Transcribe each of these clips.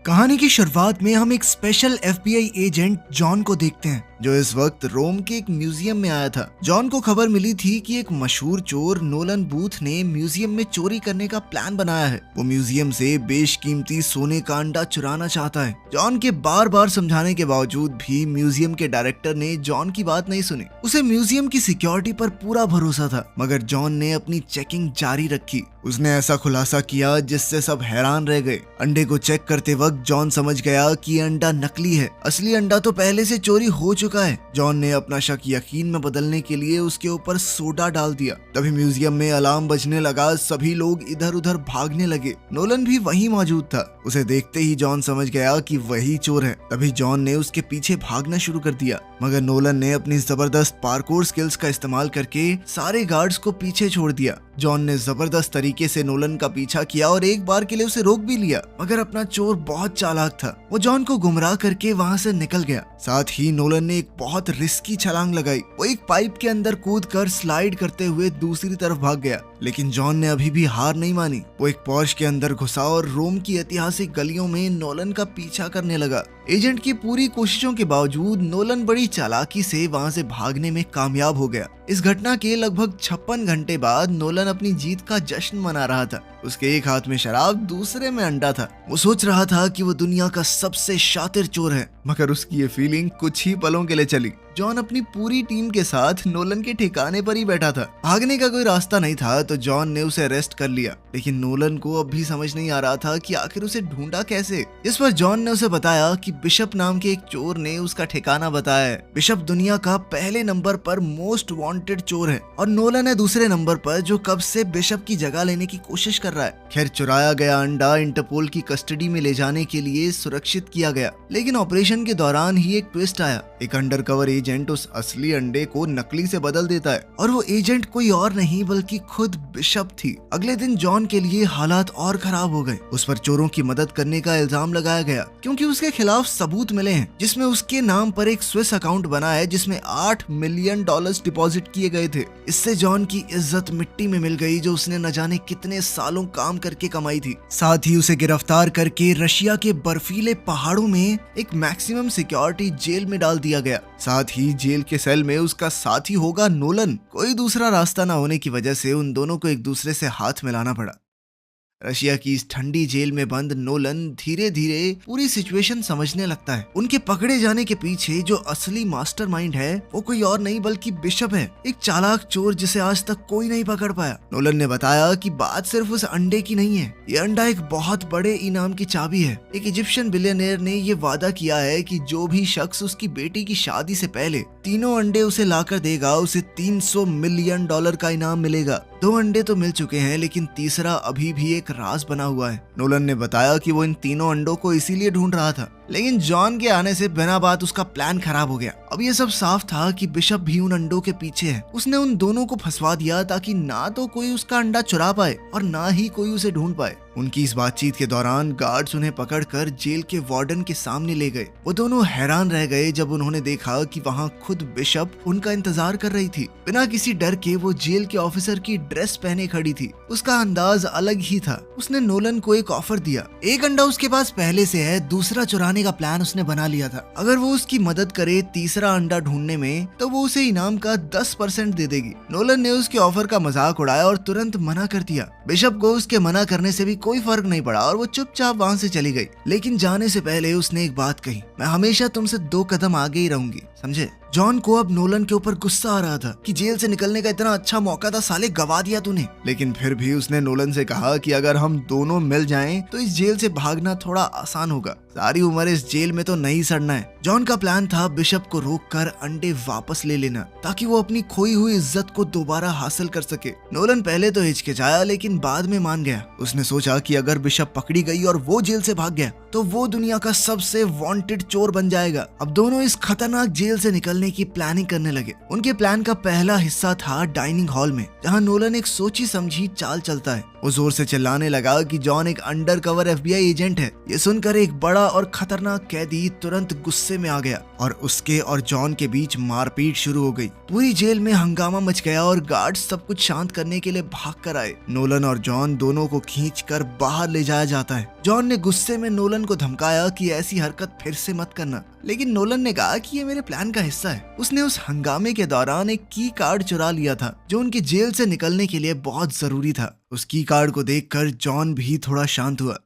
कहानी की शुरुआत में हम एक स्पेशल एफबीआई एजेंट जॉन को देखते हैं जो इस वक्त रोम के एक म्यूजियम में आया था। जॉन को खबर मिली थी कि एक मशहूर चोर नोलन बूथ ने म्यूजियम में चोरी करने का प्लान बनाया है। वो म्यूजियम से बेशकीमती सोने का अंडा चुराना चाहता है। जॉन के बार बार समझाने के बावजूद भी म्यूजियम के डायरेक्टर ने जॉन की बात नहीं सुनी। उसे म्यूजियम की सिक्योरिटी पर पूरा भरोसा था, मगर जॉन ने अपनी चेकिंग जारी रखी। उसने ऐसा खुलासा किया जिससे सब हैरान रह गए। अंडे को चेक करते वक्त जॉन समझ गया कि ये अंडा नकली है, असली अंडा तो पहले से चोरी हो चुका है। जॉन ने अपना शक यकीन में बदलने के लिए उसके ऊपर सोडा डाल दिया। तभी म्यूजियम में अलार्म बजने लगा, सभी लोग इधर उधर भागने लगे। नोलन भी वहीं मौजूद था। उसे देखते ही जॉन समझ गया कि वही चोर है। तभी जॉन ने उसके पीछे भागना शुरू कर दिया, मगर नोलन ने अपनी जबरदस्त पार्कोर स्किल्स का इस्तेमाल करके सारे गार्ड्स को पीछे छोड़ दिया। जॉन ने जबरदस्त तरीके से नोलन का पीछा किया और एक बार के लिए उसे रोक भी लिया, मगर अपना चोर बहुत चालाक था। वो जॉन को गुमराह करके वहां से निकल गया। साथ ही नोलन ने एक बहुत रिस्की छलांग लगाई। वो एक पाइप के अंदर कूदकर स्लाइड करते हुए दूसरी तरफ भाग गया, लेकिन जॉन ने अभी भी हार नहीं मानी। वो एक पोर्श के अंदर घुसा और रोम की ऐतिहासिक गलियों में नोलन का पीछा करने लगा। एजेंट की पूरी कोशिशों के बावजूद नोलन बड़ी चालाकी से वहां से भागने में कामयाब हो गया। इस घटना के लगभग 56 घंटे बाद नोलन अपनी जीत का जश्न मना रहा था। उसके एक हाथ में शराब, दूसरे में अंडा था। वो सोच रहा था कि वो दुनिया का सबसे शातिर चोर है, मगर उसकी ये फीलिंग कुछ ही पलों के लिए चली। जॉन अपनी पूरी टीम के साथ नोलन के ठिकाने पर ही बैठा था। भागने का कोई रास्ता नहीं था, तो जॉन ने उसे अरेस्ट कर लिया। लेकिन नोलन को अब भी समझ नहीं आ रहा था कि आखिर उसे ढूंढा कैसे। इस पर जॉन ने उसे बताया कि बिशप नाम के एक चोर ने उसका ठिकाना बताया है। बिशप दुनिया का पहले नंबर पर मोस्ट वांटेड चोर है और नोलन है दूसरे नंबर पर, जो कब से बिशप की जगह लेने की कोशिश कर रहा है। खैर, चुराया गया अंडा इंटरपोल की कस्टडी में ले जाने के लिए सुरक्षित किया गया, लेकिन ऑपरेशन के दौरान ही एक ट्विस्ट आया। एक अंडरकवर एजेंट उस असली अंडे को नकली से बदल देता है, और वो एजेंट कोई और नहीं बल्कि खुद बिशप थी। अगले दिन जॉन के लिए हालात और खराब हो गए। उस पर चोरों की मदद करने का इल्जाम लगाया गया, क्योंकि उसके खिलाफ सबूत मिले हैं जिसमें उसके नाम पर एक स्विस अकाउंट बना है जिसमें $8 मिलियन डिपॉजिट किए गए थे। इससे जॉन की इज्जत मिट्टी में मिल गई, जो उसने न जाने कितने सालों काम करके कमाई थी। साथ ही उसे गिरफ्तार करके रशिया के बर्फीले पहाड़ों में एक मैक्सिमम सिक्योरिटी जेल में डाल दिया गया। साथ ही जेल के सेल में उसका साथी होगा नोलन। कोई दूसरा रास्ता न होने की वजह से उन दोनों को एक दूसरे से हाथ मिलाना पड़ा। रशिया की इस ठंडी जेल में बंद नोलन धीरे धीरे पूरी सिचुएशन समझने लगता है। उनके पकड़े जाने के पीछे जो असली मास्टरमाइंड है वो कोई और नहीं बल्कि बिशप है, एक चालाक चोर जिसे आज तक कोई नहीं पकड़ पाया। नोलन ने बताया कि बात सिर्फ उस अंडे की नहीं है, ये अंडा एक बहुत बड़े इनाम की चाबी है। एक इजिप्शियन बिलियनियर ने ये वादा किया है कि जो भी शख्स उसकी बेटी की शादी से पहले तीनों अंडे उसे लाकर देगा, उसे $300 मिलियन का इनाम मिलेगा। 2 अंडे तो मिल चुके हैं, लेकिन तीसरा अभी भी एक राज बना हुआ है। नोलन ने बताया कि वो इन तीनों अंडों को इसीलिए ढूंढ रहा था, लेकिन जॉन के आने से बिना बात उसका प्लान खराब हो गया। अब ये सब साफ था कि बिशप भी उन अंडों के पीछे है। उसने उन दोनों को फंसवा दिया ताकि ना तो कोई उसका अंडा चुरा पाए और ना ही कोई उसे ढूंढ पाए। उनकी इस बातचीत के दौरान गार्ड्स उन्हें पकड़कर जेल के वार्डन के सामने ले गए। वो दोनों हैरान रह गए जब उन्होंने देखा कि वहाँ खुद बिशप उनका इंतजार कर रही थी। बिना किसी डर के वो जेल के ऑफिसर की ड्रेस पहने खड़ी थी। उसका अंदाज अलग ही था। उसने नोलन को एक ऑफर दिया। एक अंडा उसके पास पहले से है, दूसरा चुराने का प्लान उसने बना लिया था। अगर वो उसकी मदद करे तीसरा अंडा ढूंढने में, तो वो उसे इनाम का 10% दे देगी। नोलन ने उसके ऑफर का मजाक उड़ाया और तुरंत मना कर दिया। बिशप को उसके मना करने से भी कोई फर्क नहीं पड़ा और वो चुपचाप वहाँ से चली गई। लेकिन जाने से पहले उसने एक बात कही, मैं हमेशा तुमसे 2 कदम आगे ही रहूंगी, समझे? जॉन को अब नोलन के ऊपर गुस्सा आ रहा था कि जेल से निकलने का इतना अच्छा मौका था, साले गवा दिया तूने। लेकिन फिर भी उसने नोलन से कहा कि अगर हम दोनों मिल जाएं तो इस जेल से भागना थोड़ा आसान होगा। सारी उम्र इस जेल में तो नहीं सड़ना है। जॉन का प्लान था बिशप को रोककर अंडे वापस ले लेना, ताकि वो अपनी खोई हुई इज्जत को दोबारा हासिल कर सके। नोलन पहले तो हिचकिचाया, लेकिन बाद में मान गया। उसने सोचा कि अगर बिशप पकड़ी गई और वो जेल से भाग गया तो वो दुनिया का सबसे वांटेड चोर बन जाएगा। अब दोनों इस खतरनाक जेल से निकलने की प्लानिंग करने लगे। उनके प्लान का पहला हिस्सा था डाइनिंग हॉल में, जहां नोलन एक सोची समझी चाल चलता है। वो जोर से चिल्लाने लगा कि जॉन एक अंडरकवर एफबीआई एजेंट है। ये सुनकर एक बड़ा और खतरनाक कैदी तुरंत गुस्से में आ गया और उसके और जॉन के बीच मारपीट शुरू हो गई। पूरी जेल में हंगामा मच गया और गार्ड्स सब कुछ शांत करने के लिए भाग कर आए। नोलन और जॉन दोनों को खींचकर बाहर ले जाया जाता है। जॉन ने गुस्से में नोलन को धमकाया कि ऐसी हरकत फिर से मत करना, लेकिन नोलन ने कहा कि ये मेरे प्लान का हिस्सा है। उसने उस हंगामे के दौरान एक की कार्ड चुरा लिया था जो उनकी जेल से निकलने के लिए बहुत जरूरी था। उस की कार्ड को देखकर जॉन भी थोड़ा शांत हुआ।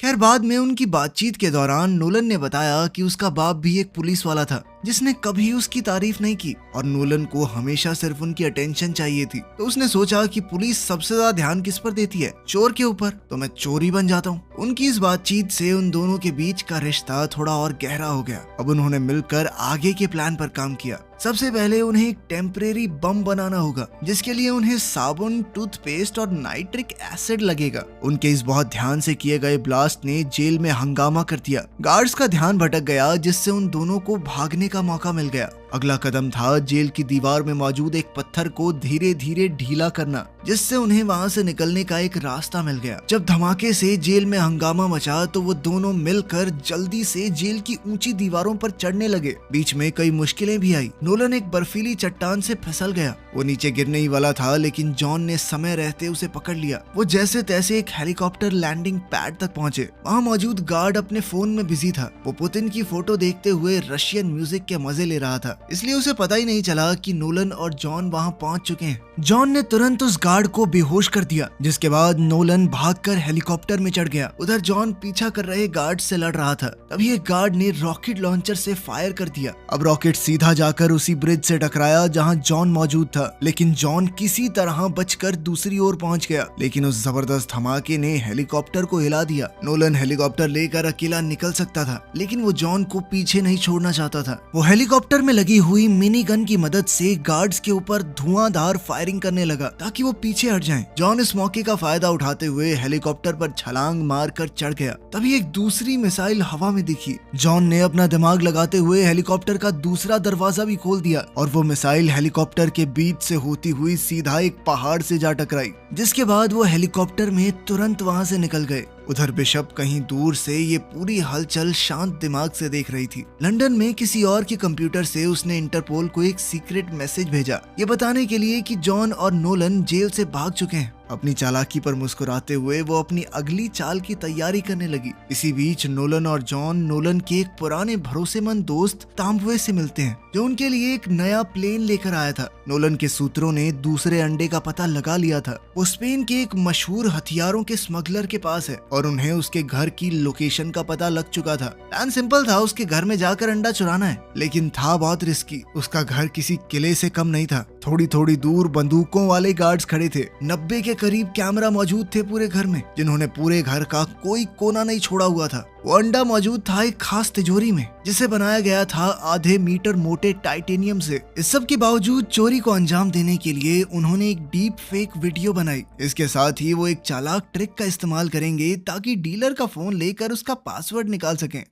खैर बाद में उनकी बातचीत के दौरान नोलन ने बताया कि उसका बाप भी एक पुलिस वाला था जिसने कभी उसकी तारीफ नहीं की और नोलन को हमेशा सिर्फ उनकी अटेंशन चाहिए थी। तो उसने सोचा कि पुलिस सबसे ज्यादा ध्यान किस पर देती है, चोर के ऊपर, तो मैं चोर ही बन जाता हूँ। उनकी इस बातचीत से उन दोनों के बीच का रिश्ता थोड़ा और गहरा हो गया। अब उन्होंने मिलकर आगे के प्लान पर काम किया। सबसे पहले उन्हें एक टेम्परेरी बम बनाना होगा जिसके लिए उन्हें साबुन, टूथपेस्ट और नाइट्रिक एसिड लगेगा। उनके इस बहुत ध्यान से किए गए ब्लास्ट ने जेल में हंगामा कर दिया। गार्ड्स का ध्यान भटक गया जिससे उन दोनों को भागने का मौका मिल गया। अगला कदम था जेल की दीवार में मौजूद एक पत्थर को धीरे धीरे ढीला करना जिससे उन्हें वहां से निकलने का एक रास्ता मिल गया। जब धमाके से जेल में हंगामा मचा तो वो दोनों मिलकर जल्दी से जेल की ऊंची दीवारों पर चढ़ने लगे। बीच में कई मुश्किलें भी आई। नोलन एक बर्फीली चट्टान से फिसल गया। वो नीचे गिरने ही वाला था लेकिन जॉन ने समय रहते उसे पकड़ लिया। वो जैसे तैसे एक हेलीकॉप्टर लैंडिंग पैड तक पहुंचे। वहाँ मौजूद गार्ड अपने फोन में बिजी था। वो पुतिन की फोटो देखते हुए रशियन म्यूजिक के मजे ले रहा था, इसलिए उसे पता ही नहीं चला कि नोलन और जॉन वहां पहुंच चुके हैं। जॉन ने तुरंत उस गार्ड को बेहोश कर दिया जिसके बाद नोलन भागकर हेलीकॉप्टर में चढ़ गया। उधर जॉन पीछा कर रहे गार्ड से लड़ रहा था। तभी एक गार्ड ने रॉकेट लॉन्चर से फायर कर दिया। अब रॉकेट सीधा जाकर उसी ब्रिज से टकराया जहां जॉन मौजूद था, लेकिन जॉन किसी तरह बचकर दूसरी ओर पहुंच गया। लेकिन उस जबरदस्त धमाके ने हेलीकॉप्टर को हिला दिया। नोलन हेलीकॉप्टर लेकर अकेला निकल सकता था लेकिन वो जॉन को पीछे नहीं छोड़ना चाहता था। वो हेलीकॉप्टर में लगी हुई मिनी गन की मदद से गार्ड्स के ऊपर धुआंधार फायरिंग करने लगा ताकि वो पीछे हट जाएं। जॉन इस मौके का फायदा उठाते हुए हेलीकॉप्टर पर छलांग मारकर चढ़ गया। तभी एक दूसरी मिसाइल हवा में दिखी। जॉन ने अपना दिमाग लगाते हुए हेलीकॉप्टर का दूसरा दरवाजा भी खोल दिया और वो मिसाइल हेलीकॉप्टर के बीच से होती हुई सीधा एक पहाड़ से जा टकराई, जिसके बाद वो हेलीकॉप्टर में तुरंत वहां से निकल गए। उधर बिशप कहीं दूर से ये पूरी हलचल शांत दिमाग से देख रही थी। लंदन में किसी और के कंप्यूटर से उसने इंटरपोल को एक सीक्रेट मैसेज भेजा, ये बताने के लिए कि जॉन और नोलन जेल से भाग चुके हैं। अपनी चालाकी पर मुस्कुराते हुए वो अपनी अगली चाल की तैयारी करने लगी। इसी बीच नोलन और जॉन नोलन के एक पुराने भरोसेमंद दोस्त तांबुए से मिलते हैं जो उनके लिए एक नया प्लेन लेकर आया था। नोलन के सूत्रों ने दूसरे अंडे का पता लगा लिया था। वो स्पेन के एक मशहूर हथियारों के स्मगलर के पास है और उन्हें उसके घर की लोकेशन का पता लग चुका था। प्लान सिंपल था, उसके घर में जाकर अंडा चुराना है, लेकिन था बहुत रिस्की। उसका घर किसी किले से कम नहीं था। थोड़ी थोड़ी दूर बंदूकों वाले गार्ड्स खड़े थे। 90 के करीब कैमरा मौजूद थे पूरे घर में, जिन्होंने पूरे घर का कोई कोना नहीं छोड़ा हुआ था। वो अंडा मौजूद था एक खास तिजोरी में जिसे बनाया गया था आधे मीटर मोटे टाइटेनियम से। इस सब के बावजूद चोरी को अंजाम देने के लिए उन्होंने एक डीप फेक वीडियो बनाई। इसके साथ ही वो एक चालाक ट्रिक का इस्तेमाल करेंगे ताकि डीलर का फोन लेकर उसका पासवर्ड निकाल सकें।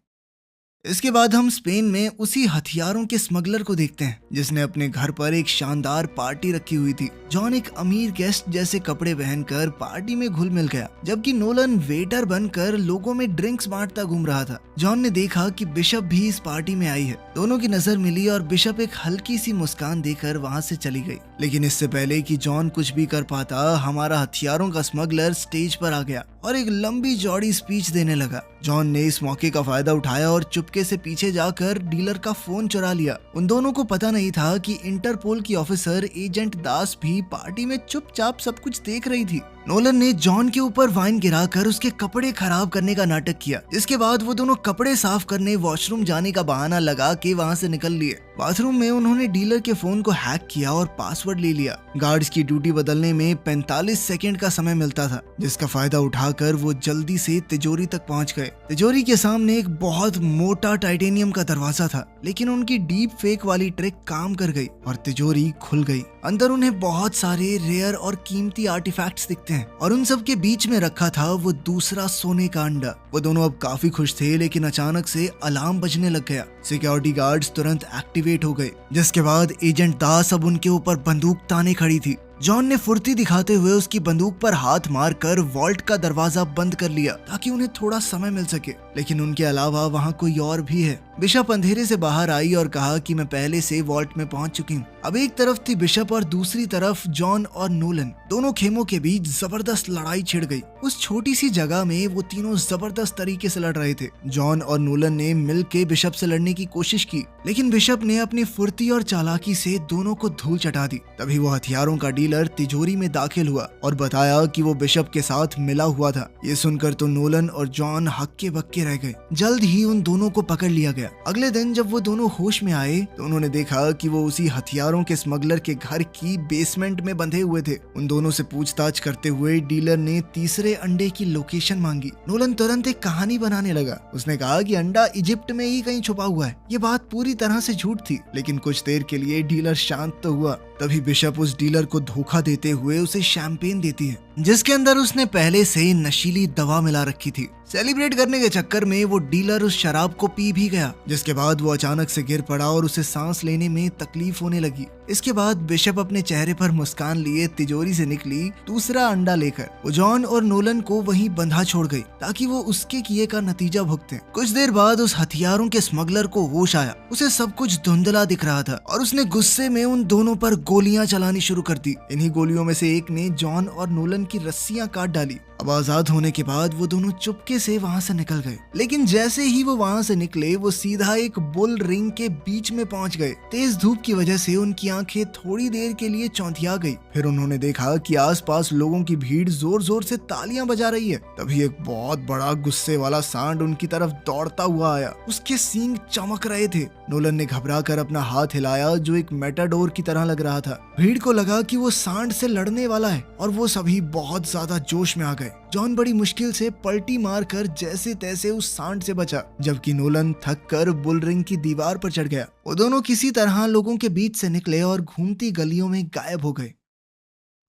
इसके बाद हम स्पेन में उसी हथियारों के स्मगलर को देखते हैं जिसने अपने घर पर एक शानदार पार्टी रखी हुई थी। जॉन एक अमीर गेस्ट जैसे कपड़े पहनकर पार्टी में घुल मिल गया, जबकि नोलन वेटर बनकर लोगों में ड्रिंक्स बांटता घूम रहा था। जॉन ने देखा कि बिशप भी इस पार्टी में आई है। दोनों की नजर मिली और बिशप एक हल्की सी मुस्कान देकर वहां से चली गई। लेकिन इससे पहले कि जॉन कुछ भी कर पाता, हमारा हथियारों का स्मगलर स्टेज पर आ गया और एक लंबी चौड़ी स्पीच देने लगा। जॉन ने इस मौके का फायदा उठाया और चुपके से पीछे जाकर डीलर का फोन चुरा लिया। उन दोनों को पता नहीं था कि इंटरपोल की ऑफिसर एजेंट दास भी पार्टी में चुपचाप सब कुछ देख रही थी। नोलन ने जॉन के ऊपर वाइन गिराकर उसके कपड़े खराब करने का नाटक किया। इसके बाद वो दोनों कपड़े साफ करने वॉशरूम जाने का बहाना लगा के वहां से निकल लिए। बाथरूम में उन्होंने डीलर के फोन को हैक किया और पासवर्ड ले लिया। गार्ड्स की ड्यूटी बदलने में 45 सेकंड का समय मिलता था, जिसका फायदा उठाकर वो जल्दी से तिजोरी तक पहुंच गए। तिजोरी के सामने एक बहुत मोटा टाइटेनियम का दरवाजा था, लेकिन उनकी डीप फेक वाली ट्रिक काम कर गई और तिजोरी खुल गई। अंदर उन्हें बहुत सारे रेयर और कीमती आर्टिफैक्ट्स दिखते हैं और उन सब के बीच में रखा था वो दूसरा सोने का अंडा। वो दोनों अब काफी खुश थे, लेकिन अचानक से अलार्म बजने लग गया। सिक्योरिटी गार्ड्स तुरंत एक्टिवेट हो गए, जिसके बाद एजेंट दास अब उनके ऊपर बंदूक ताने खड़ी थी। जॉन ने फुर्ती दिखाते हुए उसकी बंदूक पर हाथ मारकर वॉल्ट का दरवाजा बंद कर लिया ताकि उन्हें थोड़ा समय मिल सके, लेकिन उनके अलावा वहाँ कोई और भी है। बिशप अंधेरे से बाहर आई और कहा कि मैं पहले से वॉल्ट में पहुंच चुकी हूँ। अब एक तरफ थी बिशप और दूसरी तरफ जॉन और नोलन। दोनों खेमों के बीच जबरदस्त लड़ाई छिड़ गई। उस छोटी सी जगह में वो तीनों जबरदस्त तरीके से लड़ रहे थे। जॉन और नोलन ने मिलकर बिशप से लड़ने की कोशिश की, लेकिन बिशप ने अपनी फुर्ती और चालाकी से दोनों को धूल चटा दी। तभी वो हथियारों का डीलर तिजोरी में दाखिल हुआ और बताया कि वो बिशप के साथ मिला हुआ था। ये सुनकर तो नोलन और जॉन हक्के बक्के रह गए। जल्द ही उन दोनों को पकड़ लिया गया। अगले दिन जब वो दोनों होश में आए तो उन्होंने देखा कि वो उसी हथियारों के स्मगलर के घर की बेसमेंट में बंधे हुए थे। उन दोनों से पूछताछ करते हुए डीलर ने तीसरे अंडे की लोकेशन मांगी। नोलन तुरंत एक कहानी बनाने लगा। उसने कहा कि अंडा इजिप्ट में ही कहीं छुपा हुआ है। ये बात पूरी तरह से झूठ थी, लेकिन कुछ देर के लिए डीलर शांत तो हुआ। तभी बिशप उस डीलर को धोखा देते हुए उसे शैंपेन देती है, जिसके अंदर उसने पहले से नशीली दवा मिला रखी थी। सेलिब्रेट करने के चक्कर में वो डीलर उस शराब को पी भी गया, जिसके बाद वो अचानक से गिर पड़ा और उसे सांस लेने में तकलीफ होने लगी। इसके बाद बिशप अपने चेहरे पर मुस्कान लिए तिजोरी से निकली दूसरा अंडा लेकर। वो जॉन और नोलन को वहीं बंधा छोड़ गई ताकि वो उसके किए का नतीजा भुगतें। कुछ देर बाद उस हथियारों के स्मगलर को होश आया। उसे सब कुछ धुंधला दिख रहा था और उसने गुस्से में उन दोनों पर गोलियां चलानी शुरू कर दी। इन्हीं गोलियों में से एक ने जॉन और नोलन की रस्सियां काट डाली। अब आजाद होने के बाद वो दोनों चुपके से वहां से निकल गए, लेकिन जैसे ही वो वहां से निकले वो सीधा एक बुल रिंग के बीच में पहुंच गए। तेज धूप की वजह से उनकी आंखें थोड़ी देर के लिए चौंधिया गई। फिर उन्होंने देखा कि आसपास लोगों की भीड़ जोर जोर से तालियां बजा रही है। तभी एक बहुत बड़ा गुस्से वाला सांड उनकी तरफ दौड़ता हुआ आया। उसके सींग चमक रहे थे। नोलन ने घबराकर अपना हाथ हिलाया जो एक मेटाडोर की तरह लग रहा था। भीड़ को लगा कि वो सांड से लड़ने वाला है और वो सभी बहुत ज्यादा जोश में आ गए। जॉन बड़ी मुश्किल से पलटी मारकर जैसे तैसे उस सांड से बचा, जबकि नोलन थक कर बुल रिंग की दीवार पर चढ़ गया। वो दोनों किसी तरह लोगों के बीच से निकले और घूमती गलियों में गायब हो गए।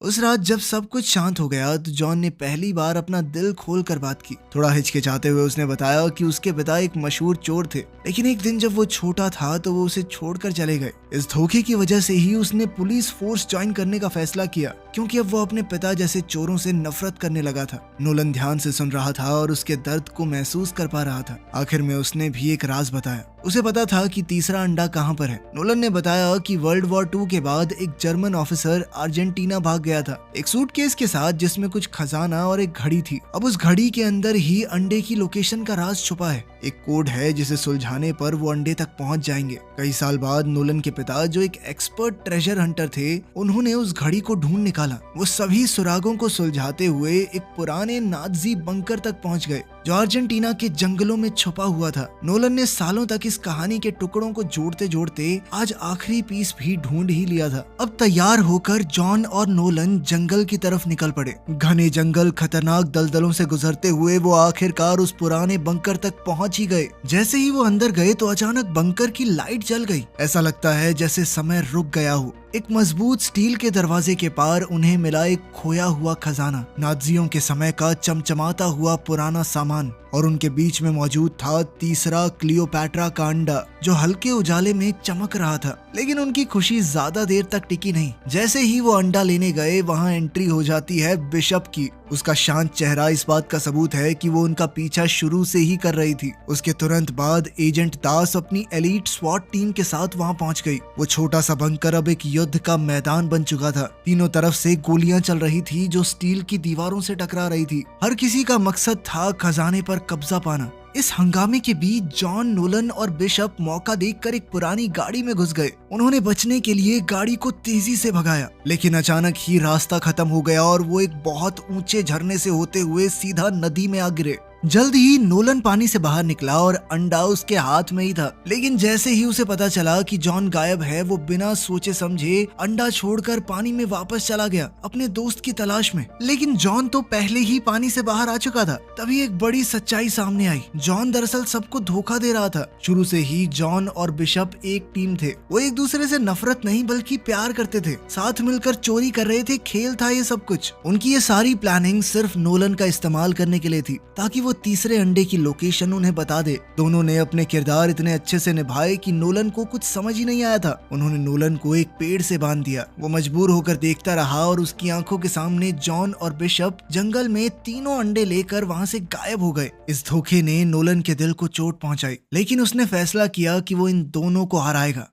उस रात जब सब कुछ शांत हो गया तो जॉन ने पहली बार अपना दिल खोल कर बात की। थोड़ा हिचकिचाते हुए उसने बताया कि उसके पिता एक मशहूर चोर थे, लेकिन एक दिन जब वो छोटा था तो वो उसे छोड़कर चले गए। इस धोखे की वजह से ही उसने पुलिस फोर्स ज्वाइन करने का फैसला किया, क्योंकि अब वो अपने पिता जैसे चोरों से नफरत करने लगा था। नोलन ध्यान से सुन रहा था और उसके दर्द को महसूस कर पा रहा था। आखिर में उसने भी एक राज बताया। उसे पता था कि तीसरा अंडा कहाँ पर है। नोलन ने बताया कि वर्ल्ड वॉर 2 के बाद एक जर्मन ऑफिसर अर्जेंटीना भाग गया था, एक सूटकेस के साथ जिसमें कुछ खजाना और एक घड़ी थी। अब उस घड़ी के अंदर ही अंडे की लोकेशन का राज छुपा है। एक कोड है जिसे सुलझाने पर वो अंडे तक पहुंच जाएंगे। कई साल बाद नोलन के पिता, जो एक एक्सपर्ट ट्रेजर हंटर थे, उन्होंने उस घड़ी को ढूंढ निकाला। वो सभी सुरागों को सुलझाते हुए एक पुराने नाजी बंकर तक पहुंच गए जो अर्जेंटीना के जंगलों में छुपा हुआ था। नोलन ने सालों तक इस कहानी के टुकड़ों को जोड़ते जोड़ते आज आखिरी पीस भी ढूंढ ही लिया था। अब तैयार होकर जॉन और नोलन जंगल की तरफ निकल पड़े। घने जंगल, खतरनाक दलदलों से गुजरते हुए वो आखिरकार उस पुराने बंकर तक पहुंच ही गए। जैसे ही वो अंदर गए तो अचानक बंकर की लाइट जल गई। ऐसा लगता है जैसे समय रुक गया हो। एक मजबूत स्टील के दरवाजे के पार उन्हें मिला एक खोया हुआ खजाना, नाजियों के समय का चमचमाता हुआ पुराना सामान, और उनके बीच में मौजूद था तीसरा क्लियोपैट्रा का अंडा जो हल्के उजाले में चमक रहा था। लेकिन उनकी खुशी ज्यादा देर तक टिकी नहीं। जैसे ही वो अंडा लेने गए वहां एंट्री हो जाती है बिशप की। उसका शांत चेहरा इस बात का सबूत है कि वो उनका पीछा शुरू से ही कर रही थी। उसके तुरंत बाद एजेंट दास अपनी एलीट स्वॉट टीम के साथ वहां पहुंच गई। वो छोटा सा बंकर अब एक युद्ध का मैदान बन चुका था। तीनों तरफ से गोलियां चल रही थी जो स्टील की दीवारों से टकरा रही थी। हर किसी का मकसद था खजाने पर कब्जा पाना। इस हंगामे के बीच जॉन, नोलन और बिशप मौका देखकर एक पुरानी गाड़ी में घुस गए। उन्होंने बचने के लिए गाड़ी को तेजी से भगाया, लेकिन अचानक ही रास्ता खत्म हो गया और वो एक बहुत ऊंचे झरने से होते हुए सीधा नदी में आ गिरे। जल्द ही नोलन पानी से बाहर निकला और अंडा उसके हाथ में ही था। लेकिन जैसे ही उसे पता चला कि जॉन गायब है, वो बिना सोचे समझे अंडा छोड़कर पानी में वापस चला गया अपने दोस्त की तलाश में। लेकिन जॉन तो पहले ही पानी से बाहर आ चुका था। तभी एक बड़ी सच्चाई सामने आई। जॉन दरअसल सबको धोखा दे रहा था। शुरू से ही जॉन और बिशप एक टीम थे। वो एक दूसरे से नफरत नहीं बल्कि प्यार करते थे। साथ मिलकर चोरी कर रहे थे। खेल था ये सब कुछ। उनकी ये सारी प्लानिंग सिर्फ नोलन का इस्तेमाल करने के लिए थी, ताकि वो तीसरे अंडे की लोकेशन उन्हें बता दे। दोनों ने अपने किरदार इतने अच्छे से निभाए कि नोलन को कुछ समझ ही नहीं आया था। उन्होंने नोलन को एक पेड़ से बांध दिया। वो मजबूर होकर देखता रहा और उसकी आंखों के सामने जॉन और बिशप जंगल में तीनों अंडे लेकर वहां से गायब हो गए। इस धोखे ने नोलन के दिल को चोट पहुंचाई, लेकिन उसने फैसला किया कि वो इन दोनों को हराएगा।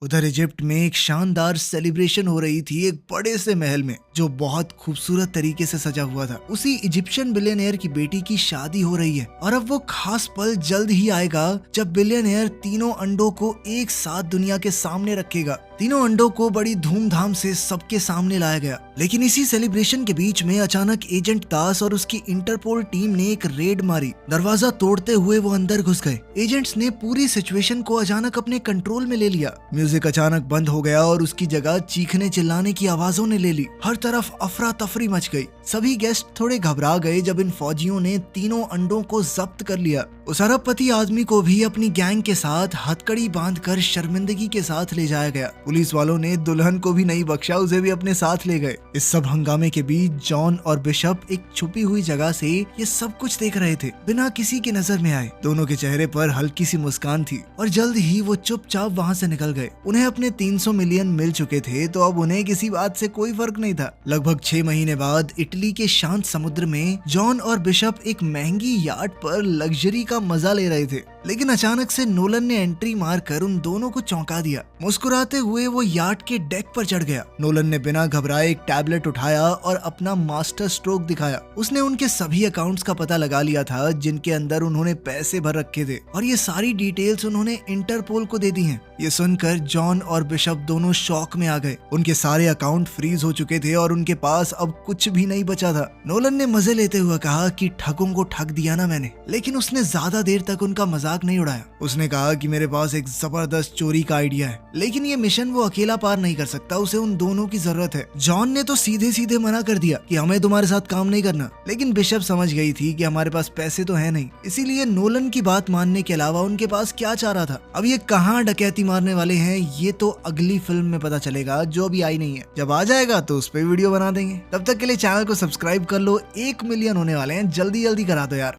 उधर इजिप्ट में एक शानदार सेलिब्रेशन हो रही थी एक बड़े से महल में, जो बहुत खूबसूरत तरीके से सजा हुआ था। उसी इजिप्शियन बिलियनियर की बेटी की शादी हो रही है और अब वो खास पल जल्द ही आएगा जब बिलियनियर तीनों अंडों को एक साथ दुनिया के सामने रखेगा। तीनों अंडों को बड़ी धूमधाम से सबके सामने लाया गया। लेकिन इसी सेलिब्रेशन के बीच में अचानक एजेंट दास और उसकी इंटरपोल टीम ने एक रेड मारी। दरवाजा तोड़ते हुए वो अंदर घुस गए। एजेंट्स ने पूरी सिचुएशन को अचानक अपने कंट्रोल में ले लिया। म्यूजिक अचानक बंद हो गया और उसकी जगह चीखने चिल्लाने की आवाजों ने ले ली। हर तरफ अफरा तफरी मच गई। सभी गेस्ट थोड़े घबरा गए जब इन फौजियों ने तीनों अंडों को जब्त कर लिया। उस अरबपति आदमी को भी अपनी गैंग के साथ हथकड़ी बांधकर शर्मिंदगी के साथ ले जाया गया। पुलिस वालों ने दुल्हन को भी नहीं बख्शा, उसे भी अपने साथ ले गए। इस सब हंगामे के बीच जॉन और बिशप एक छुपी हुई जगह से ये सब कुछ देख रहे थे, बिना किसी की नजर में आए। दोनों के चेहरे पर हल्की सी मुस्कान थी और जल्द ही वो चुपचाप वहाँ से निकल गए। उन्हें अपने 300 मिलियन मिल चुके थे, तो अब उन्हें किसी बात से कोई फर्क नहीं था। लगभग 6 महीने बाद इटली के शांत समुद्र में जॉन और बिशप एक महंगी याट पर लग्जरी का मजा ले रहे थे, लेकिन अचानक से नोलन ने एंट्री मारकर उन दोनों को चौंका दिया। मुस्कुराते हुए वो याट के डेक पर चढ़ गया। नोलन ने बिना घबराए एक टैबलेट उठाया और अपना मास्टर स्ट्रोक दिखाया। उसने उनके सभी अकाउंट्स का पता लगा लिया था जिनके अंदर उन्होंने पैसे भर रखे थे, और ये सारी डिटेल्स उन्होंने इंटरपोल को दे दी हैं। ये सुनकर जॉन और बिशप दोनों शॉक में आ गए। उनके सारे अकाउंट फ्रीज हो चुके थे और उनके पास अब कुछ भी नहीं बचा था। नोलन ने मजे लेते हुए कहा कि ठगों को ठग दिया ना मैंने, लेकिन उसने ज्यादा देर तक उनका मजाक नहीं उड़ाया। उसने कहा कि मेरे पास एक जबरदस्त चोरी का आइडिया है, लेकिन ये मिशन वो अकेला पार नहीं कर सकता, उसे उन दोनों की जरूरत है। जॉन ने तो सीधे सीधे मना कर दिया कि हमें तुम्हारे साथ काम नहीं करना, लेकिन बिशप समझ गई थी कि हमारे पास पैसे तो है नहीं, इसीलिए नोलन की बात मानने के अलावा उनके पास क्या चाह रहा था। अब ये कहाँ डकैती मारने वाले हैं ये तो अगली फिल्म में पता चलेगा, जो अभी आई नहीं है। जब आ जाएगा तो उस पर वीडियो बना देंगे। तब तक के लिए चैनल को सब्सक्राइब कर लो, 1 मिलियन होने वाले हैं, जल्दी जल्दी करा दो यार।